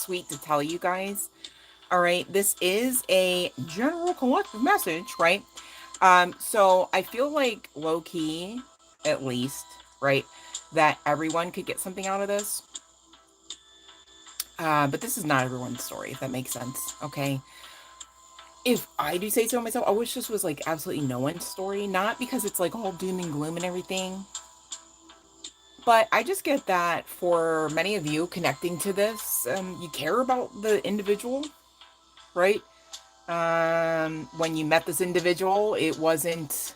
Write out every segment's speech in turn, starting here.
sweet to tell you guys. All right, this is a general collective message, right? So I feel like low key, at least, right, that everyone could get something out of this. But this is not everyone's story, if that makes sense. Okay. If I do say so myself, I wish this was like absolutely no one's story. Not because it's like all doom and gloom and everything, but I just get that for many of you connecting to this, you care about the individual, right? When you met this individual, it wasn't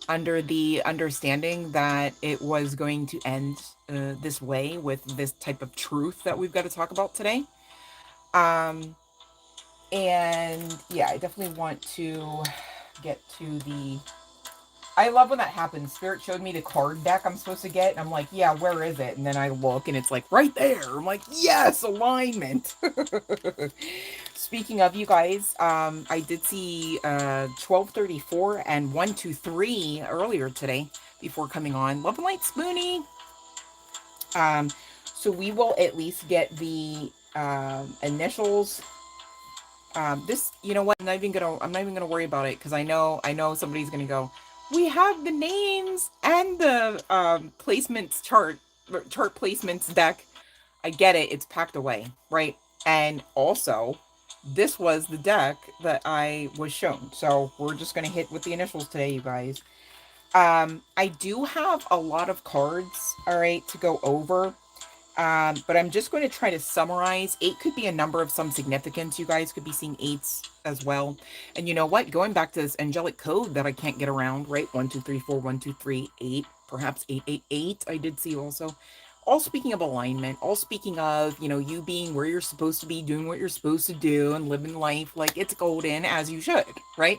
under the understanding that it was going to end this way with this type of truth that we've got to talk about today. Um, and yeah, I definitely want to get to the. I love when that happens. Spirit showed me the card deck I'm supposed to get, and I'm like, yeah, where is it? And then I look, and it's like right there. I'm like, yes, alignment. Speaking of you guys, I did see 1234 and 123 earlier today before coming on. Love and light, Spoonie. So we will at least get the initials. This, you know what? I'm not even gonna worry about it because I know somebody's gonna go. We have the names and the placements chart placements deck. I get it. It's packed away, right? And also, this was the deck that I was shown. So we're just gonna hit with the initials today, you guys. I do have a lot of cards, all right, to go over. But I'm just going to try to summarize. 8 could be a number of some significance. You guys could be seeing 8s as well. And you know what? Going back to this angelic code that I can't get around, right? 1, 2, 3, 4, 1, 2, 3, 8, perhaps 888. I did see also. All speaking of alignment, all speaking of, you being where you're supposed to be, doing what you're supposed to do, and living life like it's golden as you should, right?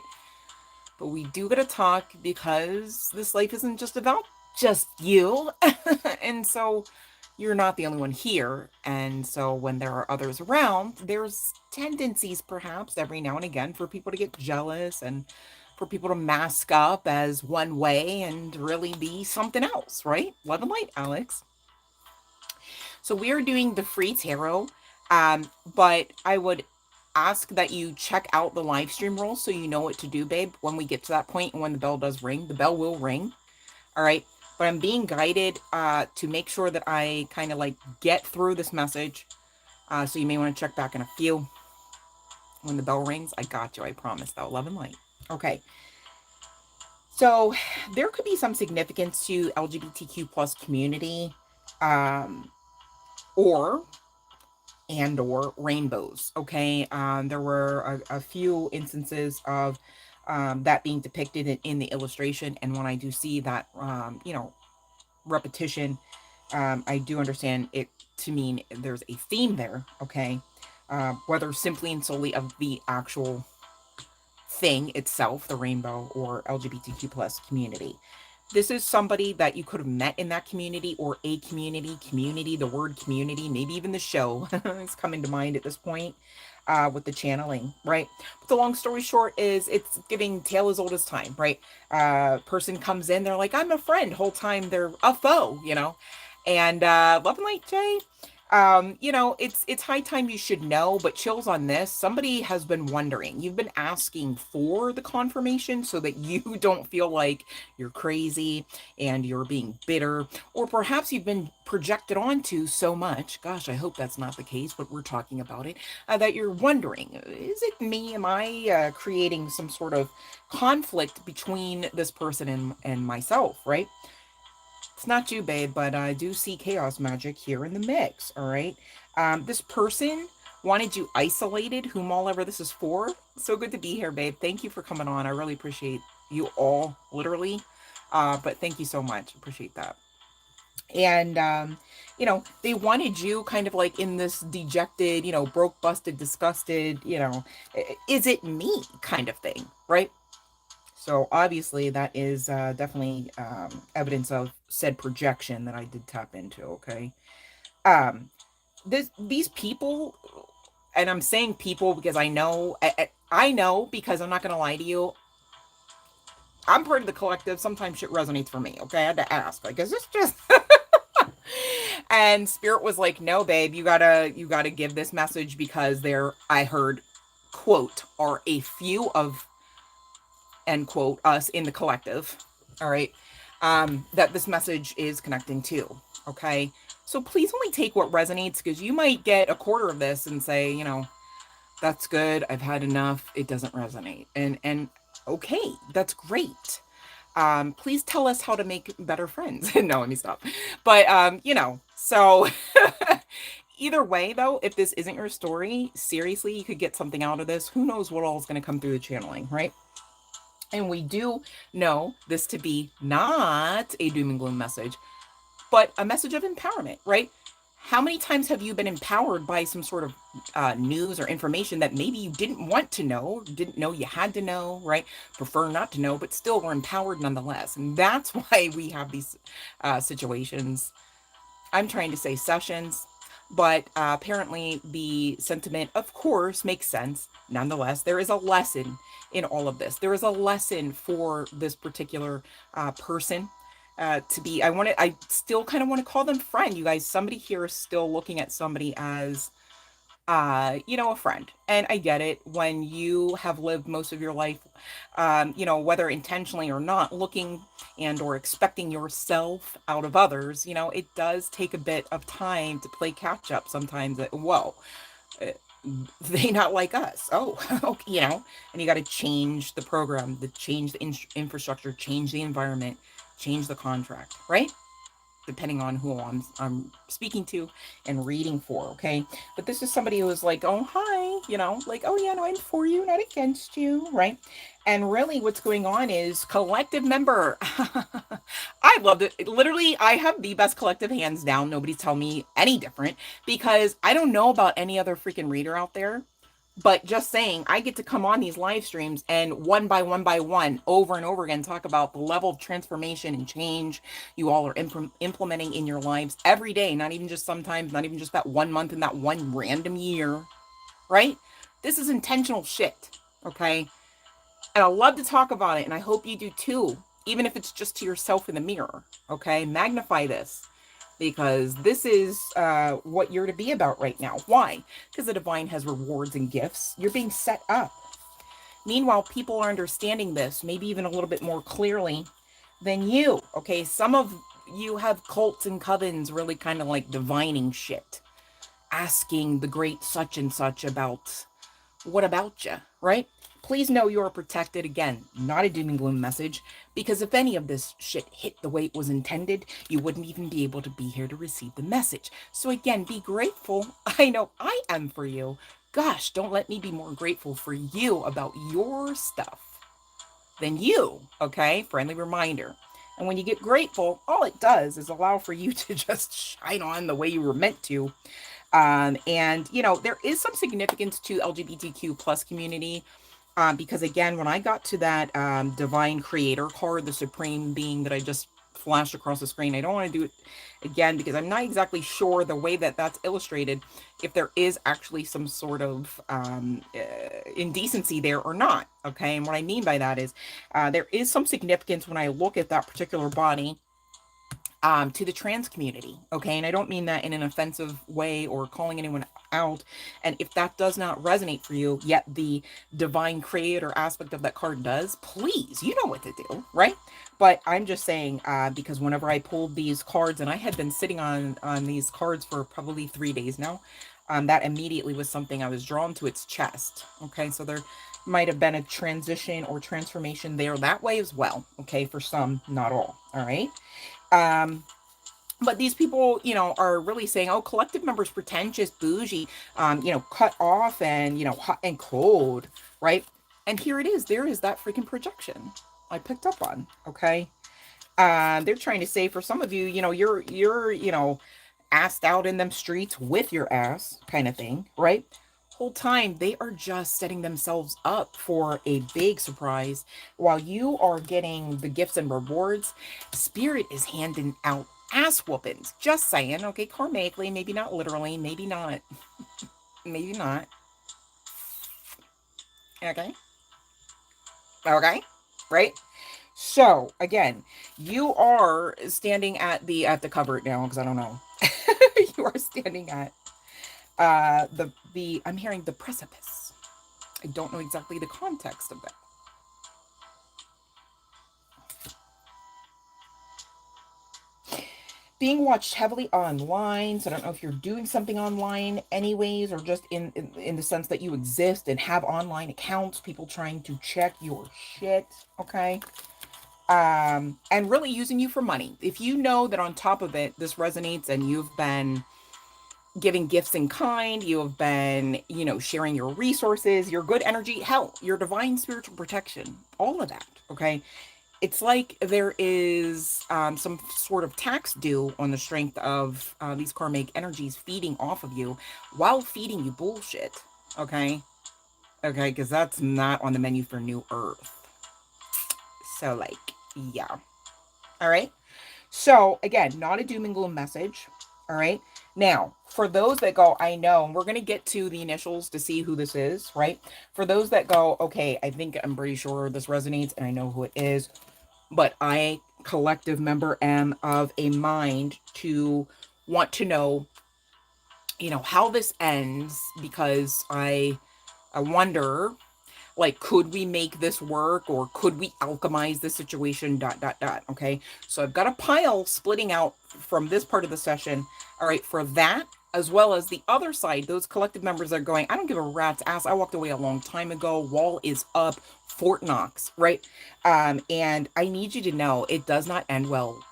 But we do gotta talk because this life isn't just about just you. And so you're not the only one here. And so when there are others around, there's tendencies perhaps every now and again for people to get jealous and for people to mask up as one way and really be something else, right? Love and light, Alex. So we are doing the free tarot, but I would ask that you check out the live stream rules so you know what to do, babe, when we get to that point and when the bell does ring. The bell will ring, all right? But I'm being guided to make sure that I kind of like get through this message. So you may want to check back in a few. When the bell rings, I got you. I promise, though. Love and light. Okay. So there could be some significance to LGBTQ plus community, um, or rainbows. Okay. There were a few instances of that being depicted in the illustration. And when I do see that, repetition, I do understand it to mean there's a theme there. Okay. Whether simply and solely of the actual thing itself, the rainbow or LGBTQ plus community. This is somebody that you could have met in that community or a community, the word community, maybe even the show is coming to mind at this point with the channeling, right? But the long story short is it's giving tale as old as time, right? Person comes in, they're like, I'm a friend. Whole time they're a foe, And love and light, Jay. It's high time you should know, but chills on this. Somebody has been wondering. You've been asking for the confirmation so that you don't feel like you're crazy and you're being bitter, or perhaps you've been projected onto so much. Gosh, I hope that's not the case, but we're talking about it. That you're wondering, is it me? Am I creating some sort of conflict between this person and myself, right? It's not you, babe, but I do see chaos magic here in the mix, all right? This person wanted you isolated, whom all ever this is for. So good to be here, babe. Thank you for coming on. I really appreciate you all, literally. But thank you so much. Appreciate that. And, they wanted you kind of like in this dejected, broke, busted, disgusted, is it me kind of thing, right? So obviously that is definitely evidence of said projection that I did tap into. Okay, these people, and I'm saying people because I know because I'm not gonna lie to you. I'm part of the collective. Sometimes shit resonates for me. Okay, I had to ask. Like, is this just? And Spirit was like, no, babe, you gotta give this message because there, I heard, quote, are a few of, end quote, us in the collective, all right, that this message is connecting to, okay? So please only take what resonates, because you might get a quarter of this and say, that's good, I've had enough, it doesn't resonate. And okay, that's great. Please tell us how to make better friends. No, let me stop. But so either way though, if this isn't your story, seriously, you could get something out of this. Who knows what all is going to come through the channeling, right? And we do know this to be not a doom and gloom message, but a message of empowerment, right? How many times have you been empowered by some sort of news or information that maybe you didn't want to know, didn't know you had to know, right? Prefer not to know, but still were empowered nonetheless. And that's why we have these situations. I'm trying to say sessions, but apparently the sentiment, of course, makes sense. Nonetheless, there is a lesson in all of this. There is a lesson for this particular person to be. I still kind of want to call them friend. You guys, somebody here is still looking at somebody as a friend. And I get it when you have lived most of your life, whether intentionally or not, looking and or expecting yourself out of others, it does take a bit of time to play catch up sometimes. Whoa, uh, they not like us. Oh, okay, and you got to change the program, change the infrastructure, change the environment, change the contract, right? Depending on who I'm speaking to and reading for, okay? But this is somebody who is like, oh, hi, like, oh, yeah, no, I'm for you, not against you, right? And really what's going on is collective member. I loved it. Literally, I have the best collective hands down. Nobody's telling me any different because I don't know about any other freaking reader out there. But just saying, I get to come on these live streams and one by one, over and over again, talk about the level of transformation and change you all are implementing in your lives every day, not even just sometimes, not even just that 1 month in that one random year, right? This is intentional shit, okay? And I love to talk about it, and I hope you do too, even if it's just to yourself in the mirror, okay? Magnify this. Because this is what you're to be about right now. Why? Because the divine has rewards and gifts. You're being set up. Meanwhile, people are understanding this, maybe even a little bit more clearly than you. Okay, some of you have cults and covens really kind of like divining shit, asking the great such and such about what about you, right? Please know you are protected. Again, not a doom and gloom message, because if any of this shit hit the way it was intended, you wouldn't even be able to be here to receive the message. So again, be grateful. I know I am for you. Gosh, don't let me be more grateful for you about your stuff than you, okay? Friendly reminder. And when you get grateful, all it does is allow for you to just shine on the way you were meant to. And there is some significance to LGBTQ plus community, because again, when I got to that divine creator card, the supreme being that I just flashed across the screen, I don't want to do it again because I'm not exactly sure the way that that's illustrated, if there is actually some sort of indecency there or not. Okay, and what I mean by that is there is some significance when I look at that particular body to the trans community. Okay. And I don't mean that in an offensive way or calling anyone out. And if that does not resonate for you, yet the divine creator aspect of that card does, please, you know what to do, right? But I'm just saying, because whenever I pulled these cards, and I had been sitting on these cards for probably 3 days now, that immediately was something I was drawn to its chest. Okay. So there might have been a transition or transformation there that way as well. Okay. For some, not all. All right. But these people, are really saying, oh, collective members pretentious, bougie, cut off and, hot and cold, right? And here it is. There is that freaking projection I picked up on, okay? They're trying to say for some of you, you're, assed out in them streets with your ass kind of thing, right? Whole time they are just setting themselves up for a big surprise while you are getting the gifts and rewards. Spirit is handing out ass whoopings, just saying. Okay, karmically, maybe not literally, maybe not, maybe not. Okay, right? So again, you are standing at the cover now because I don't know. You are standing at I'm hearing the precipice. I don't know exactly the context of that. Being watched heavily online, so I don't know if you're doing something online anyways, or just in the sense that you exist and have online accounts, people trying to check your shit, okay? And really using you for money. If you know that on top of it, this resonates and you've been giving gifts in kind, you have been, you know, sharing your resources, your good energy, hell, your divine spiritual protection, all of that, okay? It's like there is some sort of tax due on the strength of these karmic energies feeding off of you while feeding you bullshit, okay? Okay, because that's not on the menu for New Earth. So, like, yeah. All right. So, again, not a doom and gloom message. All right. Now, for those that go, I know, and we're going to get to the initials to see who this is, right? For those that go, okay, I think I'm pretty sure this resonates and I know who it is, but I, collective member, am of a mind to want to know, you know, how this ends, because I wonder, like, could we make this work, or could we alchemize the situation, dot dot dot. Okay, so I've got a pile splitting out from this part of the session, all right, for that, as well as the other side, those collective members are going, I don't give a rat's ass, I walked away a long time ago, wall is up, Fort Knox, right? And I need you to know it does not end well,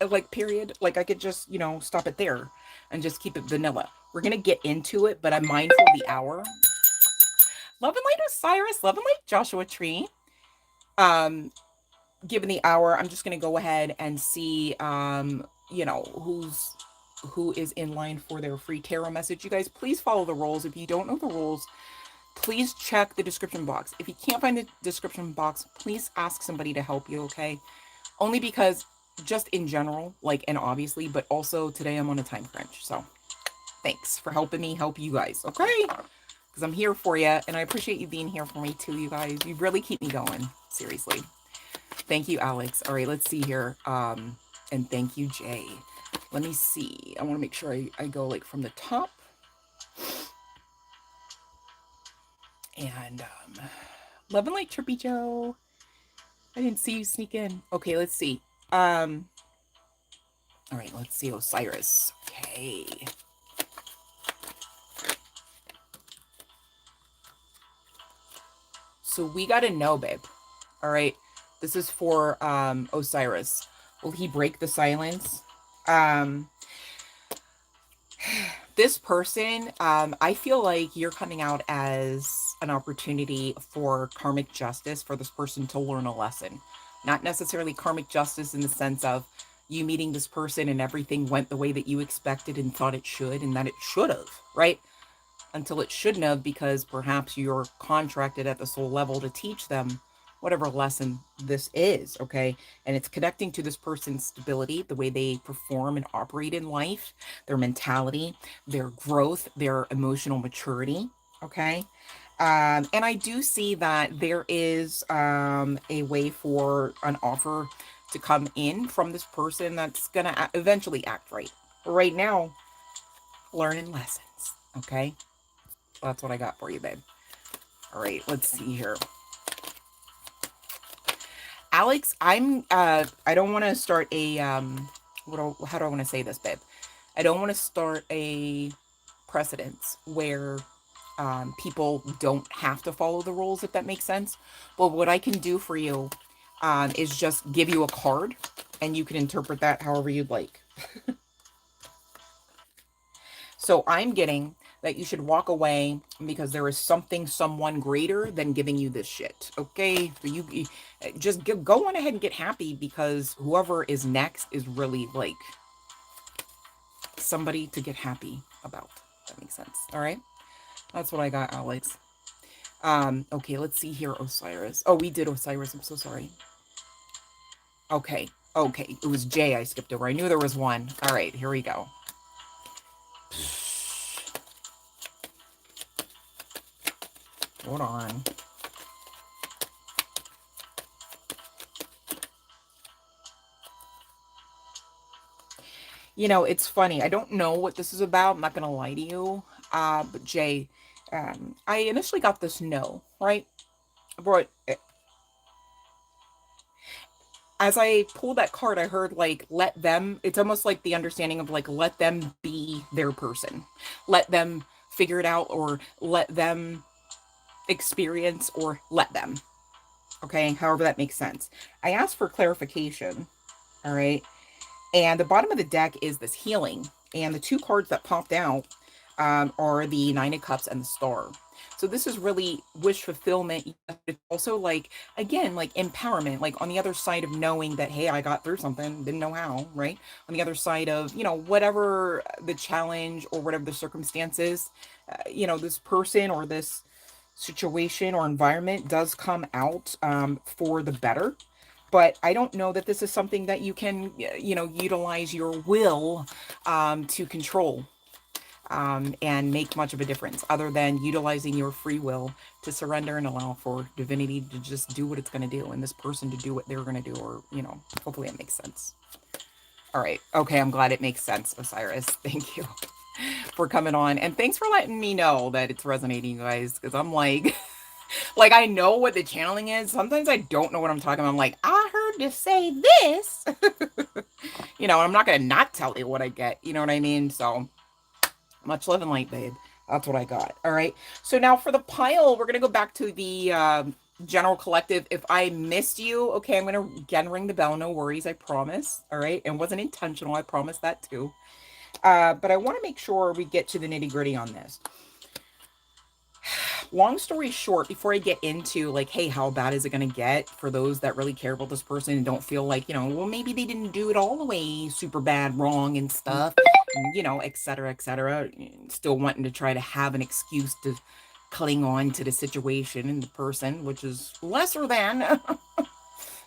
like, period. Like, I could just, you know, stop it there and just keep it vanilla. We're gonna get into it, but I'm mindful of the hour. Love and light Osiris, love and light Joshua Tree. Given the hour, I'm just gonna go ahead and see you know, who is in line for their free tarot message. You guys, please follow the rules. If you don't know the rules, please check the description box. If you can't find the description box, please ask somebody to help you, okay? Only because, just in general, like, and obviously, but also today I'm on a time crunch. So thanks for helping me help you guys, okay? Because I'm here for you, and I appreciate you being here for me too, you guys. You really keep me going, seriously. Thank you, Alex. All right, let's see here. And thank you, Jay. Let me see. I want to make sure I go, like, from the top. And love and light, Trippy Joe. I didn't see you sneak in. Okay, let's see. All right, let's see Osiris. Okay. So we got to know, babe. All right. This is for Osiris. Will he break the silence? This person, I feel like you're coming out as an opportunity for karmic justice, for this person to learn a lesson. Not necessarily karmic justice in the sense of you meeting this person and everything went the way that you expected and thought it should, and that it should have, right? Until it shouldn't have, because perhaps you're contracted at the soul level to teach them whatever lesson this is, okay? And it's connecting to this person's stability, the way they perform and operate in life, their mentality, their growth, their emotional maturity, okay? And I do see that there is a way for an offer to come in from this person that's gonna eventually act right. Right now, learning lessons, okay? That's what I got for you, babe. All right, let's see here. Alex, I don't want to start a how do I want to say this, babe? I don't want to start a precedence where people don't have to follow the rules, if that makes sense. But what I can do for you is just give you a card, and you can interpret that however you'd like. So I'm getting that you should walk away because there is someone greater than giving you this shit. Okay, so you just go on ahead and get happy, because whoever is next is really, like, somebody to get happy about. That makes sense. All right, that's what I got, Alex. Okay, let's see here, Osiris. Oh, we did Osiris. I'm so sorry. Okay, it was Jay I skipped over. I knew there was one. All right, here we go. Hold on. You know, it's funny. I don't know what this is about. I'm not gonna lie to you. But Jay, I initially got this no, right? But as I pulled that card, I heard like let them. It's almost like the understanding of like let them be their person, let them figure it out, or let them experience, or let them. Okay, however that makes sense. I asked for clarification. All right, and the bottom of the deck is this healing, and the two cards that popped out are the Nine of Cups and the Star. So this is really wish fulfillment. It's also like, again, like empowerment, like on the other side of knowing that, hey, I got through something, didn't know how, right? On the other side of, whatever the challenge or whatever the circumstances, this person or this situation or environment does come out for the better. But I don't know that this is something that you can, utilize your will to control and make much of a difference other than utilizing your free will to surrender and allow for divinity to just do what it's going to do and this person to do what they're going to do, or, hopefully it makes sense. All right. Okay. I'm glad it makes sense, Osiris. Thank you for coming on. And thanks for letting me know that it's resonating, guys, because I'm like, like, I know what the channeling is. Sometimes I don't know what I'm talking about. I'm like, I heard you say this. And I'm not going to not tell you what I get. You know what I mean? So much love and light, babe. That's what I got. All right. So now for the pile, we're going to go back to the general collective. If I missed you, okay, I'm going to again ring the bell. No worries. I promise. All right. It wasn't intentional. I promise that too. But I want to make sure we get to the nitty gritty on this. Long story short, before I get into like, hey, how bad is it going to get for those that really care about this person and don't feel like, well, maybe they didn't do it all the way super bad, wrong and stuff, and, et cetera, still wanting to try to have an excuse to cling on to the situation and the person, which is lesser than.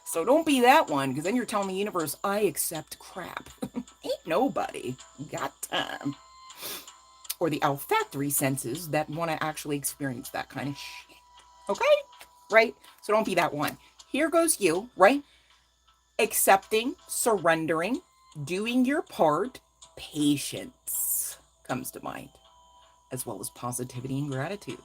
So don't be that one, because then you're telling the universe, I accept crap. Ain't nobody got time. Or the olfactory senses that want to actually experience that kind of shit. Okay? Right? So don't be that one. Here goes you, right? Accepting, surrendering, doing your part, patience comes to mind, as well as positivity and gratitude,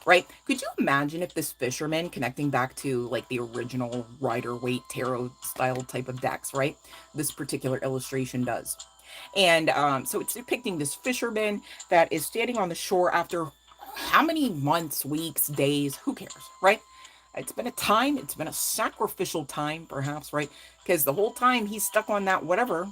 right? Could you imagine if this fisherman, connecting back to like the original Rider-Waite tarot style type of decks, right? This particular illustration does. And so it's depicting this fisherman that is standing on the shore after how many months, weeks, days, who cares, right? It's been a time, it's been a sacrificial time, perhaps, right? Because the whole time he's stuck on that whatever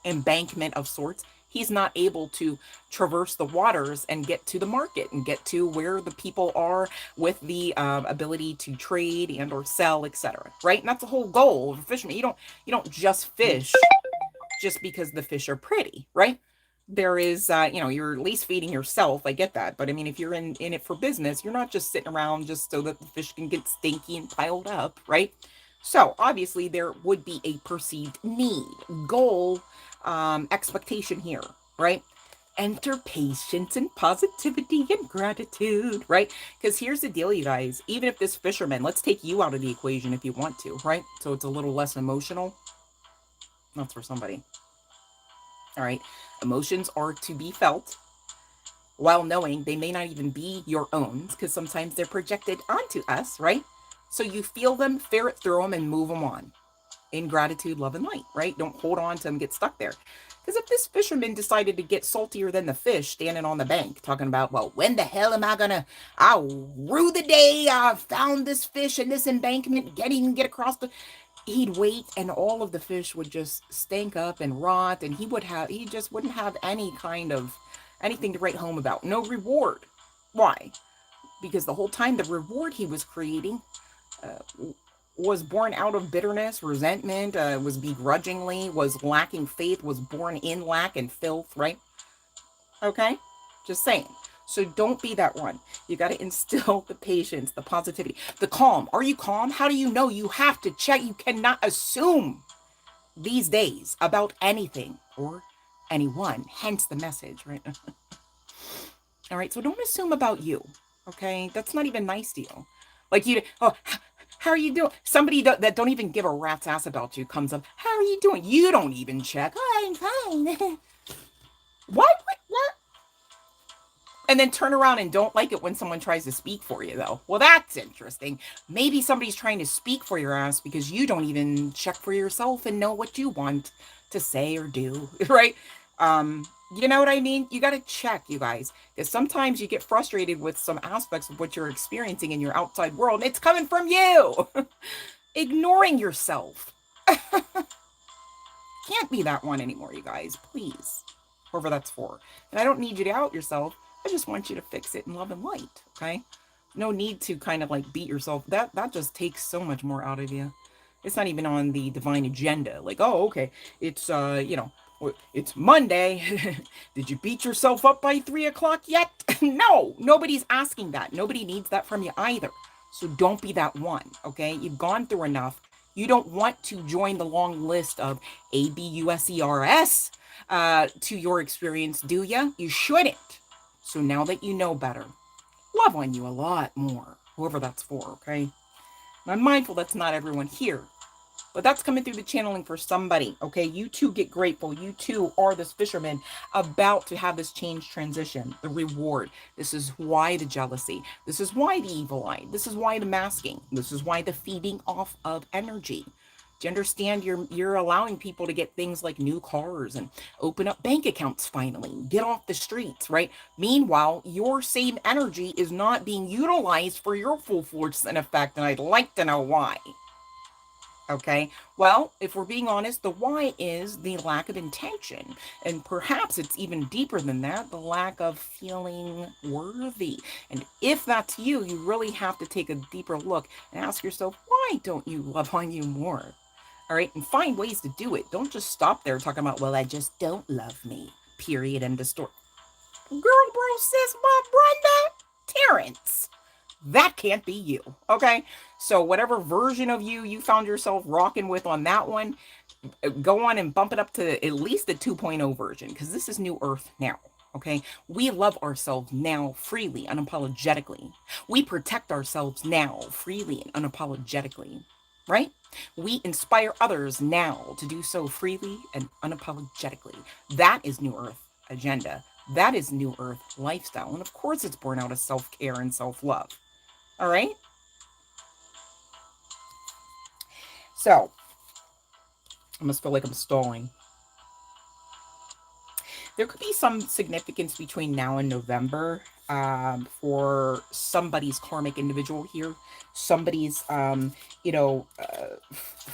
embankment of sorts, he's not able to traverse the waters and get to the market and get to where the people are with the ability to trade and or sell, etc. Right? And that's the whole goal of a fisherman. You don't just fish just because the fish are pretty, right? There is, you're at least feeding yourself. I get that. But I mean, if you're in it for business, you're not just sitting around just so that the fish can get stinky and piled up, right? So obviously there would be a perceived need, goal, expectation here, right? Enter patience and positivity and gratitude, right? Because here's the deal, you guys. Even if this fisherman, let's take you out of the equation if you want to, right? So it's a little less emotional. That's for somebody. All right. Emotions are to be felt while knowing they may not even be your own, because sometimes they're projected onto us, right? So you feel them, ferret through them, and move them on in gratitude, love, and light, right? Don't hold on to them, get stuck there. Because if this fisherman decided to get saltier than the fish standing on the bank, talking about, well, when the hell am I gonna, I'll rue the day I found this fish in this embankment, get across the, he'd wait and all of the fish would just stink up and rot, and he just wouldn't have any kind of anything to write home about. No reward. Why? Because the whole time the reward he was creating was born out of bitterness, resentment, was begrudgingly, was lacking faith, was born in lack and filth, right? Okay? Just saying. So don't be that one. You got to instill the patience, the positivity, the calm. Are you calm? How do you know? You have to check. You cannot assume these days about anything or anyone. Hence the message, right? All right. So don't assume about you. Okay. That's not even nice to you. Like you, oh, How are you doing? Somebody that don't even give a rat's ass about you comes up. How are you doing? You don't even check. Oh, I'm fine. What? And then turn around and don't like it when someone tries to speak for you, though. Well, that's interesting. Maybe somebody's trying to speak for your ass because you don't even check for yourself and know what you want to say or do, right? You know what I mean? You got to check, you guys, because sometimes you get frustrated with some aspects of what you're experiencing in your outside world, and it's coming from you. Ignoring yourself. Can't be that one anymore, you guys. Please. Whoever that's for. And I don't need you to out yourself. I just want you to fix it in love and light, okay? No need to kind of like beat yourself. That just takes so much more out of you. It's not even on the divine agenda. Like, oh, okay, it's it's Monday. Did you beat yourself up by 3 o'clock yet? No, nobody's asking that. Nobody needs that from you either. So don't be that one, okay? You've gone through enough. You don't want to join the long list of ABUSERS to your experience, do you? You shouldn't. So now that you know better, love on you a lot more, whoever that's for, okay? And I'm mindful that's not everyone here, but that's coming through the channeling for somebody, okay? You too get grateful. You too are this fisherman about to have this change transition, the reward. This is why the jealousy. This is why the evil eye. This is why the masking. This is why the feeding off of energy. Do you understand? You're allowing people to get things like new cars and open up bank accounts finally, get off the streets, right? Meanwhile, your same energy is not being utilized for your full force and effect, and I'd like to know why. Okay, well, if we're being honest, the why is the lack of intention. And perhaps it's even deeper than that, the lack of feeling worthy. And if that's you, you really have to take a deeper look and ask yourself, why don't you love on you more? All right, and find ways to do it. Don't just stop there talking about, well, I just don't love me, period, end of story. Girl, bro, sis, my Brenda, Terrence. That can't be you, okay? So whatever version of you found yourself rocking with on that one, go on and bump it up to at least the 2.0 version, because this is New Earth now, okay? We love ourselves now freely, unapologetically. We protect ourselves now freely and unapologetically, right? We inspire others now to do so freely and unapologetically. That is New Earth agenda. That is New Earth lifestyle. And of course, it's born out of self-care and self-love. All right. So, I almost feel like I'm stalling. There could be some significance between now and November for somebody's karmic individual here, somebody's,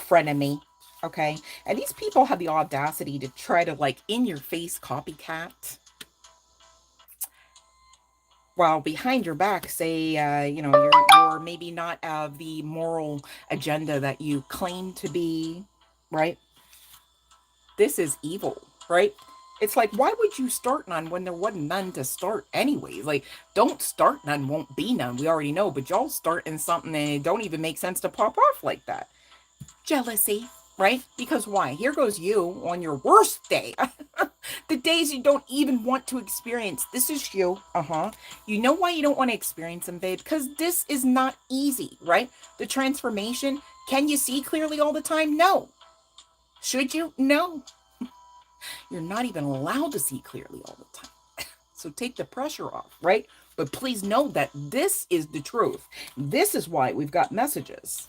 frenemy. Okay. And these people have the audacity to try to, like, in your face copycat. While behind your back say, you're maybe not the moral agenda that you claim to be, right? This is evil, right? It's like, why would you start none when there wasn't none to start anyways? Like, don't start none, won't be none. We already know, but y'all starting something and it don't even make sense to pop off like that. Jealousy, right? Because why? Here goes you on your worst day. The days you don't even want to experience. This is you. You know why you don't want to experience them, babe? Because this is not easy, right? The transformation. Can you see clearly all the time? No. Should you? No. You're not even allowed to see clearly all the time. So take the pressure off, right? But please know that this is the truth. This is why we've got messages.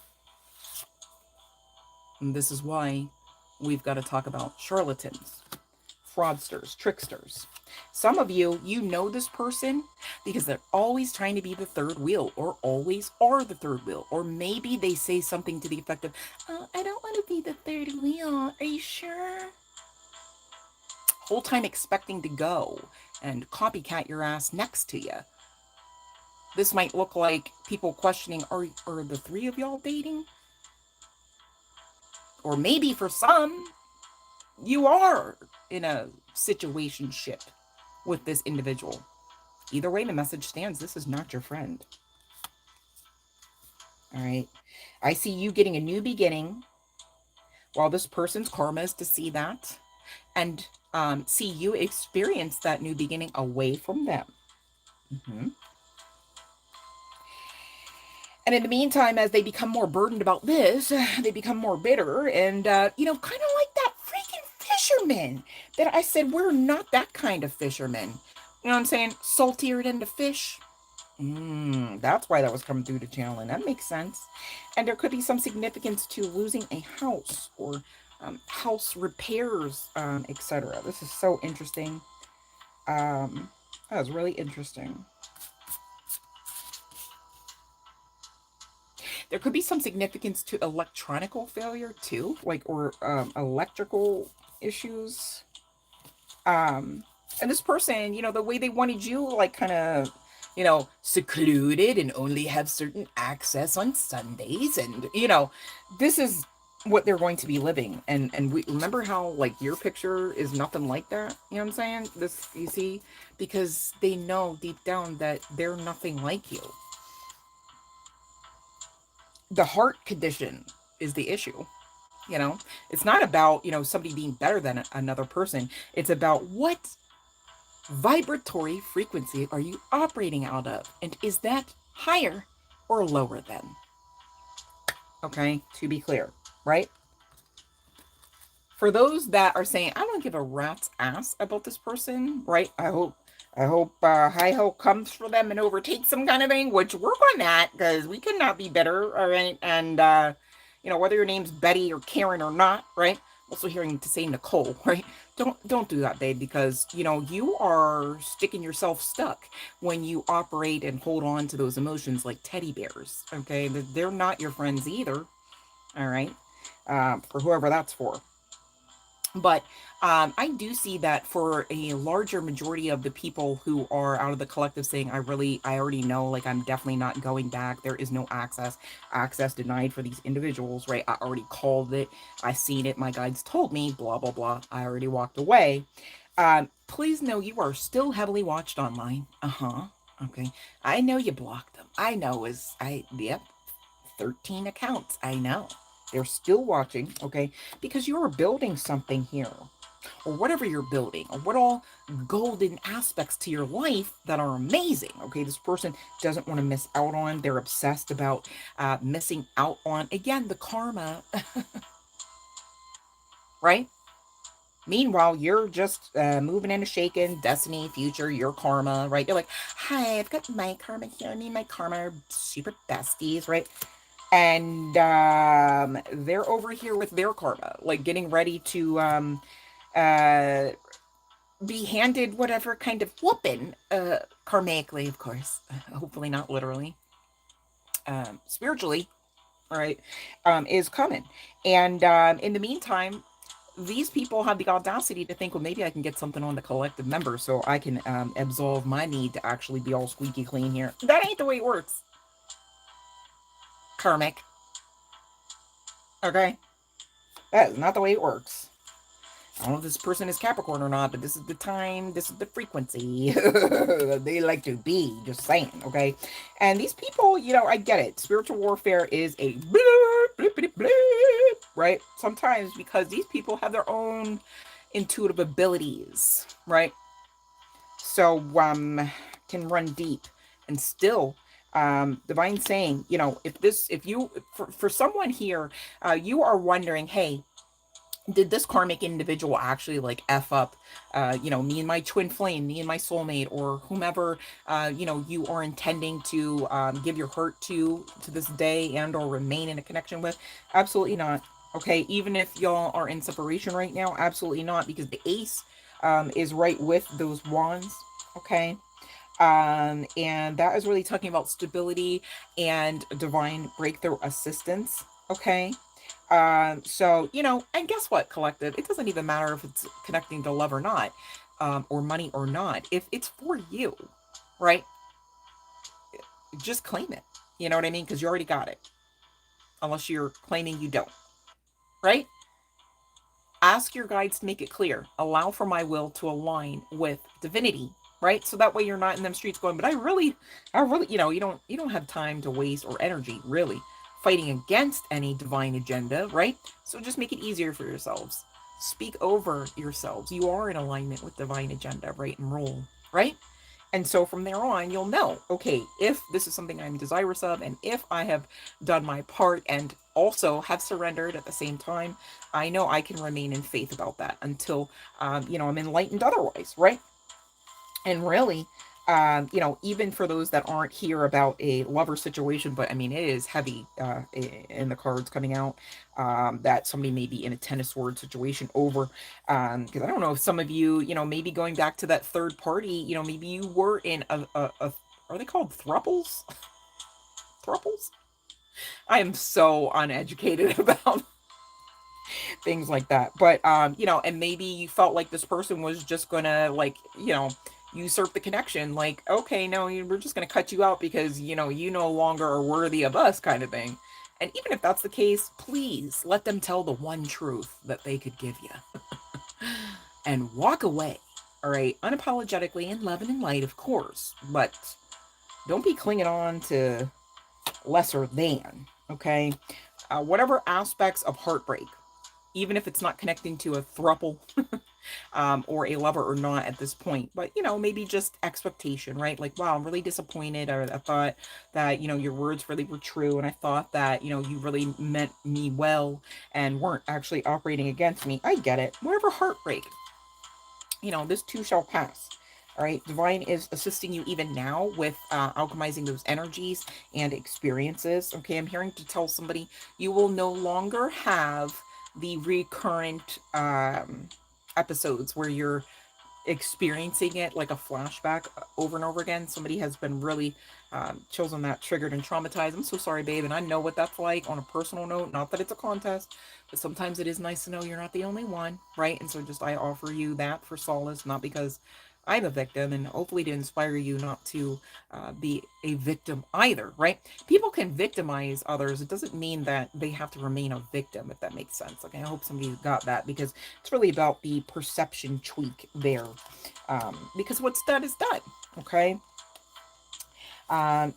And this is why we've got to talk about charlatans, fraudsters, tricksters. Some of you, you know this person because they're always trying to be the third wheel, or always are the third wheel. Or maybe they say something to the effect of, oh, I don't want to be the third wheel. Are you sure? Whole time expecting to go and copycat your ass next to you. This might look like people questioning, are the three of y'all dating? Or maybe for some, you are in a situationship with this individual. Either way, the message stands. This is not your friend. All right. I see you getting a new beginning, while this person's karma is to see that and see you experience that new beginning away from them. And in the meantime, as they become more burdened about this, they become more bitter and, you know, kind of like that freaking fisherman that I said, we're not that kind of fishermen. You know what I'm saying? Saltier than the fish. That's why that was coming through the channel, and that makes sense. And there could be some significance to losing a house or house repairs, etc. This is so interesting. That was really interesting. There could be some significance to electronical failure too, like, or electrical issues. And this person, you know, the way they wanted you, like, kind of, you know, secluded and only have certain access on Sundays, and, you know, this is what they're going to be living. And we remember how, like, your picture is nothing like that. You know what I'm saying? This, you see, because they know deep down that they're nothing like you. The heart condition is the issue. You know, it's not about, you know, somebody being better than another person. It's about what vibratory frequency are you operating out of? And is that higher or lower than? Okay, to be clear, right? For those that are saying, I don't give a rat's ass about this person, right? I hope high hope comes for them and overtakes them, kind of thing, which work on that, because we cannot be better, all right? And, you know, whether your name's Betty or Karen or not, right? Also hearing to say Nicole, right? Don't do that, babe, because, you know, you are sticking yourself stuck when you operate and hold on to those emotions like teddy bears, okay? They're not your friends either, all right? For whoever that's for. But I do see that for a larger majority of the people who are out of the collective saying, I already know, like, I'm definitely not going back. There is no access denied for these individuals, right? I already called it. I seen it. My guides told me, blah, blah, blah. I already walked away. Please know you are still heavily watched online. Okay. I know you blocked them. I know yep, 13 accounts. I know. They're still watching, okay? Because you're building something here, or whatever you're building, or what all golden aspects to your life that are amazing, okay? This person doesn't want to miss out on. They're obsessed about missing out on, again, the karma, right? Meanwhile, you're just moving and shaking, destiny, future, your karma, right? You're like, hi, I've got my karma here. Me and my karma are super besties, right? And they're over here with their karma, like getting ready to be handed whatever kind of whooping, karmically, of course, hopefully not literally, spiritually, right, is coming. And in the meantime, these people have the audacity to think, well, maybe I can get something on the collective member so I can absolve my need to actually be all squeaky clean here. That ain't the way it works. Karmic. Okay? That is not the way it works. I don't know if this person is Capricorn or not, but this is the time, this is the frequency they like to be, just saying, okay? And these people, you know, I get it. Spiritual warfare is a right? Sometimes because these people have their own intuitive abilities, right? So, can run deep and still, divine saying, you know, if you, for someone here, you are wondering, hey, did this karmic individual actually like F up, you know, me and my twin flame, me and my soulmate, or whomever, you know, you are intending to give your hurt to this day and or remain in a connection with? Absolutely not. Okay, even if y'all are in separation right now, absolutely not, because the ace is right with those wands. Okay. And that is really talking about stability and divine breakthrough assistance. Okay. So, you know, and guess what, collective? It doesn't even matter if it's connecting to love or not, or money or not. If it's for you, right? Just claim it. You know what I mean? Because you already got it. Unless you're claiming you don't, right? Ask your guides to make it clear. Allow for my will to align with divinity, right? So that way you're not in them streets going, but I really, you know, you don't have time to waste or energy, really, fighting against any divine agenda, right? So just make it easier for yourselves. Speak over yourselves. You are in alignment with divine agenda, right, and rule, right? And so from there on, you'll know, okay, if this is something I'm desirous of, and if I have done my part and also have surrendered at the same time, I know I can remain in faith about that until, I'm enlightened otherwise, right? And really, even for those that aren't here about a lover situation, but I mean, it is heavy in the cards coming out, that somebody may be in a Ten of Swords situation over, because I don't know if some of you, maybe going back to that third party, maybe you were in a are they called thruples? Thruples? I am so uneducated about things like that. But and maybe you felt like this person was just gonna like, usurp the connection. Like, okay, no, we're just gonna cut you out because you no longer are worthy of us, kind of thing. And even if that's the case, please let them tell the one truth that they could give you and walk away. All right, unapologetically in love and in light, of course, but don't be clinging on to lesser than. Okay, whatever aspects of heartbreak, even if it's not connecting to a thruple, or a lover or not at this point, but maybe just expectation, right? Like, wow, I'm really disappointed, or I thought that your words really were true, and I thought that you really meant me well and weren't actually operating against me. I get it. Whatever heartbreak, this too shall pass. All right, divine is assisting you even now with alchemizing those energies and experiences. Okay, I'm hearing to tell somebody you will no longer have the recurrent episodes where you're experiencing it like a flashback over and over again. Somebody has been really chosen that, triggered and traumatized. I'm so sorry, babe, and I know what that's like on a personal note. Not that it's a contest, but sometimes it is nice to know you're not the only one, right? And so just I offer you that for solace, not because I'm a victim, and hopefully to inspire you not to be a victim either, right? People can victimize others. It doesn't mean that they have to remain a victim, if that makes sense. Like, I hope somebody got that, because it's really about the perception tweak there. Because what's done is done, okay?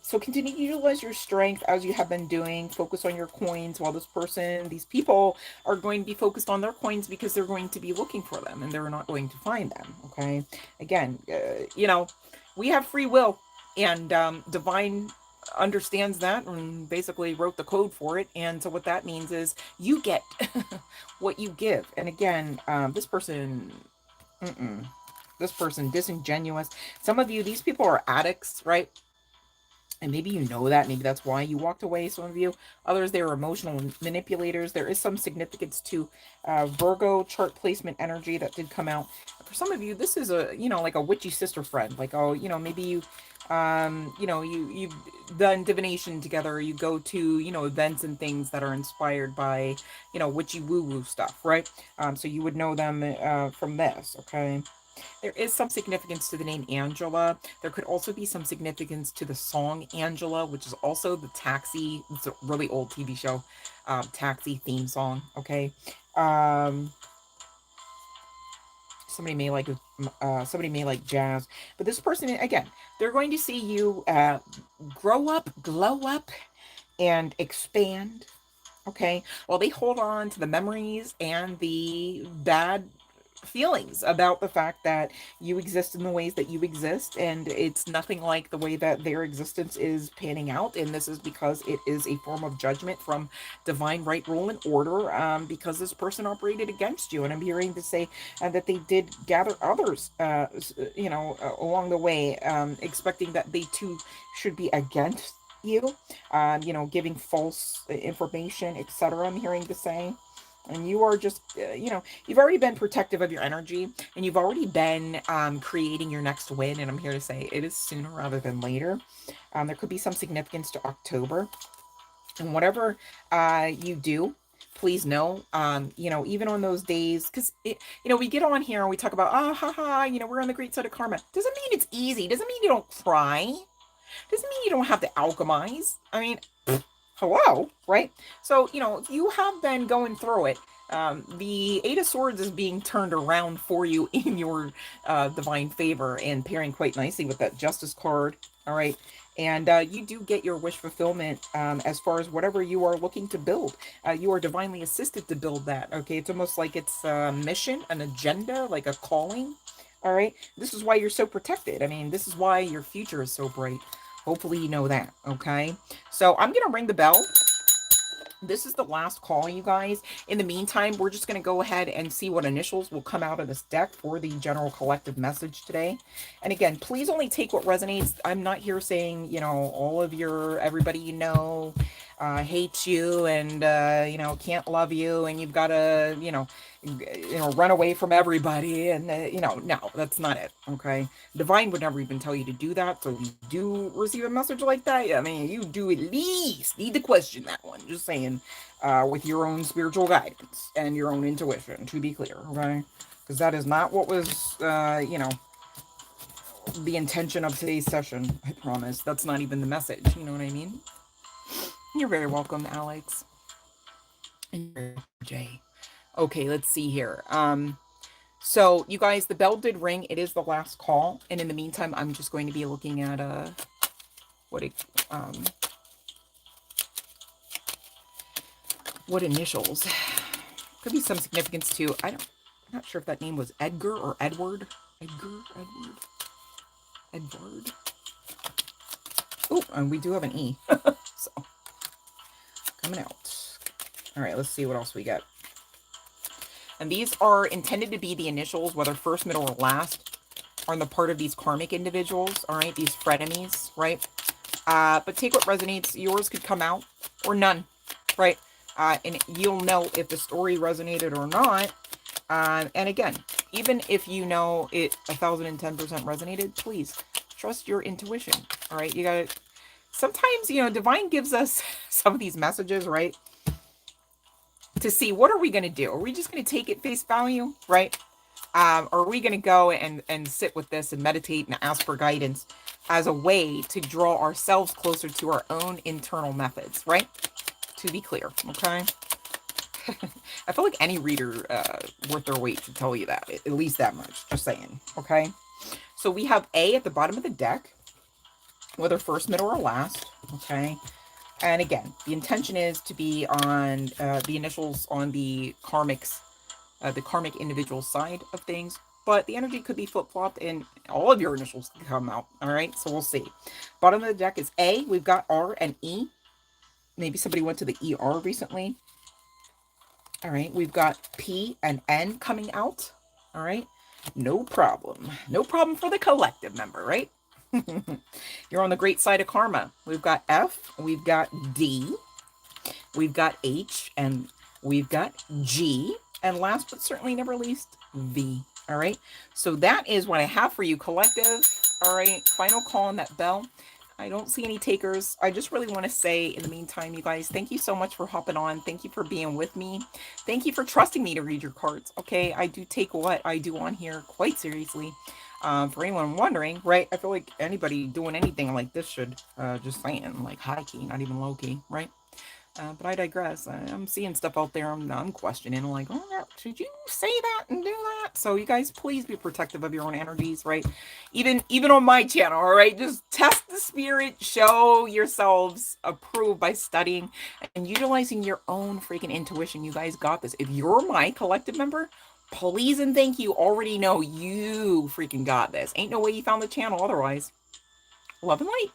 So continue to utilize your strength as you have been doing. Focus on your coins, while these people are going to be focused on their coins because they're going to be looking for them and they're not going to find them. Okay. Again, we have free will, and divine understands that and basically wrote the code for it. And so what that means is you get what you give. And again, this person, this person disingenuous. Some of you, these people are addicts, right? And maybe you know that. Maybe that's why you walked away. Some of you. Others, they were emotional manipulators. There is some significance to Virgo chart placement energy that did come out. For some of you, this is like a witchy sister friend. Like, oh, maybe you, you've done divination together. Or you go to, events and things that are inspired by, witchy woo-woo stuff, right? So you would know them from this, okay? There is some significance to the name Angela. There could also be some significance to the song Angela, which is also the Taxi. It's a really old TV show, Taxi theme song. Okay. Somebody may like jazz, but this person, again, they're going to see you grow up, glow up, and expand. Okay. Well, they hold on to the memories and the bad feelings about the fact that you exist in the ways that you exist, and it's nothing like the way that their existence is panning out. And this is because it is a form of judgment from divine right, rule, and order, because this person operated against you. And I'm hearing to say that they did gather others along the way, expecting that they too should be against you, giving false information, etc. I'm hearing to say. And you are just, you've already been protective of your energy, and you've already been creating your next win. And I'm here to say it is sooner rather than later. There could be some significance to October. And whatever you do, please know, even on those days, because, we get on here and we talk about, we're on the great side of karma. Doesn't mean it's easy. Doesn't mean you don't cry. Doesn't mean you don't have to alchemize. I mean, hello, right? So, you have been going through it. The Eight of Swords is being turned around for you in your divine favor, and pairing quite nicely with that Justice card. All right. And you do get your wish fulfillment as far as whatever you are looking to build. You are divinely assisted to build that. Okay. It's almost like it's a mission, an agenda, like a calling. All right. This is why you're so protected. I mean, this is why your future is so bright. Hopefully you know that. Okay. So I'm going to ring the bell. This is the last call, you guys. In the meantime, we're just going to go ahead and see what initials will come out of this deck for the general collective message today. And again, please only take what resonates. I'm not here saying, you know, all of your, everybody you know, hates you and, you know, can't love you and you've got to, run away from everybody. And, no, that's not it. Okay. Divine would never even tell you to do that. So if you do receive a message like that, I mean, you do at least need to question that one. Just saying, with your own spiritual guidance and your own intuition, to be clear, okay? Because that is not what was, the intention of today's session, I promise. That's not even the message, you know what I mean? You're very welcome, Alex. And you're very welcome, Jay. Okay, let's see here. So you guys, the bell did ring. It is the last call. And in the meantime, I'm just going to be looking at what initials. Could be some significance too. I'm not sure if that name was Edgar or Edward. Edward. Oh, and we do have an E. So coming out. All right, let's see what else we get. And these are intended to be the initials, whether first, middle, or last, are on the part of these karmic individuals, all right? These frenemies, right? But take what resonates. Yours could come out or none, right? And you'll know if the story resonated or not. And again, even if you know it 1010% resonated, please trust your intuition, all right? You got to, sometimes, Divine gives us some of these messages, right? To see, what are we going to do? Are we just going to take it face value, right? Or are we going to go and sit with this and meditate and ask for guidance as a way to draw ourselves closer to our own internal methods, right? To be clear, okay? I feel like any reader worth their weight should tell you that, at least that much, just saying, okay? So we have A at the bottom of the deck, whether first, middle, or last, okay? And again, the intention is to be on the initials on the karmic individual side of things, but the energy could be flip-flopped and all of your initials can come out, all right? So we'll see. Bottom of the deck is A. We've got R and E. Maybe somebody went to the ER recently. All right, we've got P and N coming out, all right? No problem. No problem for the collective member, right? You're on the great side of karma. We've got F, we've got D, we've got H, and we've got G, and last but certainly never least, V. All right, so that is what I have for you, collective. All right, final call on that bell. I don't see any takers. I just really want to say, in the meantime, you guys, thank you so much for hopping on. Thank you for being with me. Thank you for trusting me to read your cards. Okay, I do take what I do on here quite seriously. For anyone wondering, right? I feel like anybody doing anything like this should, just saying, like high key, not even low key, right? But I digress. I'm seeing stuff out there. I'm questioning. I'm like, oh, should you say that and do that? So you guys, please be protective of your own energies, right? Even on my channel, all right? Just test the spirit. Show yourselves approved by studying and utilizing your own freaking intuition. You guys got this. If you're my collective member, please and thank you. Already know you freaking got this. Ain't no way you found the channel otherwise. Love and light.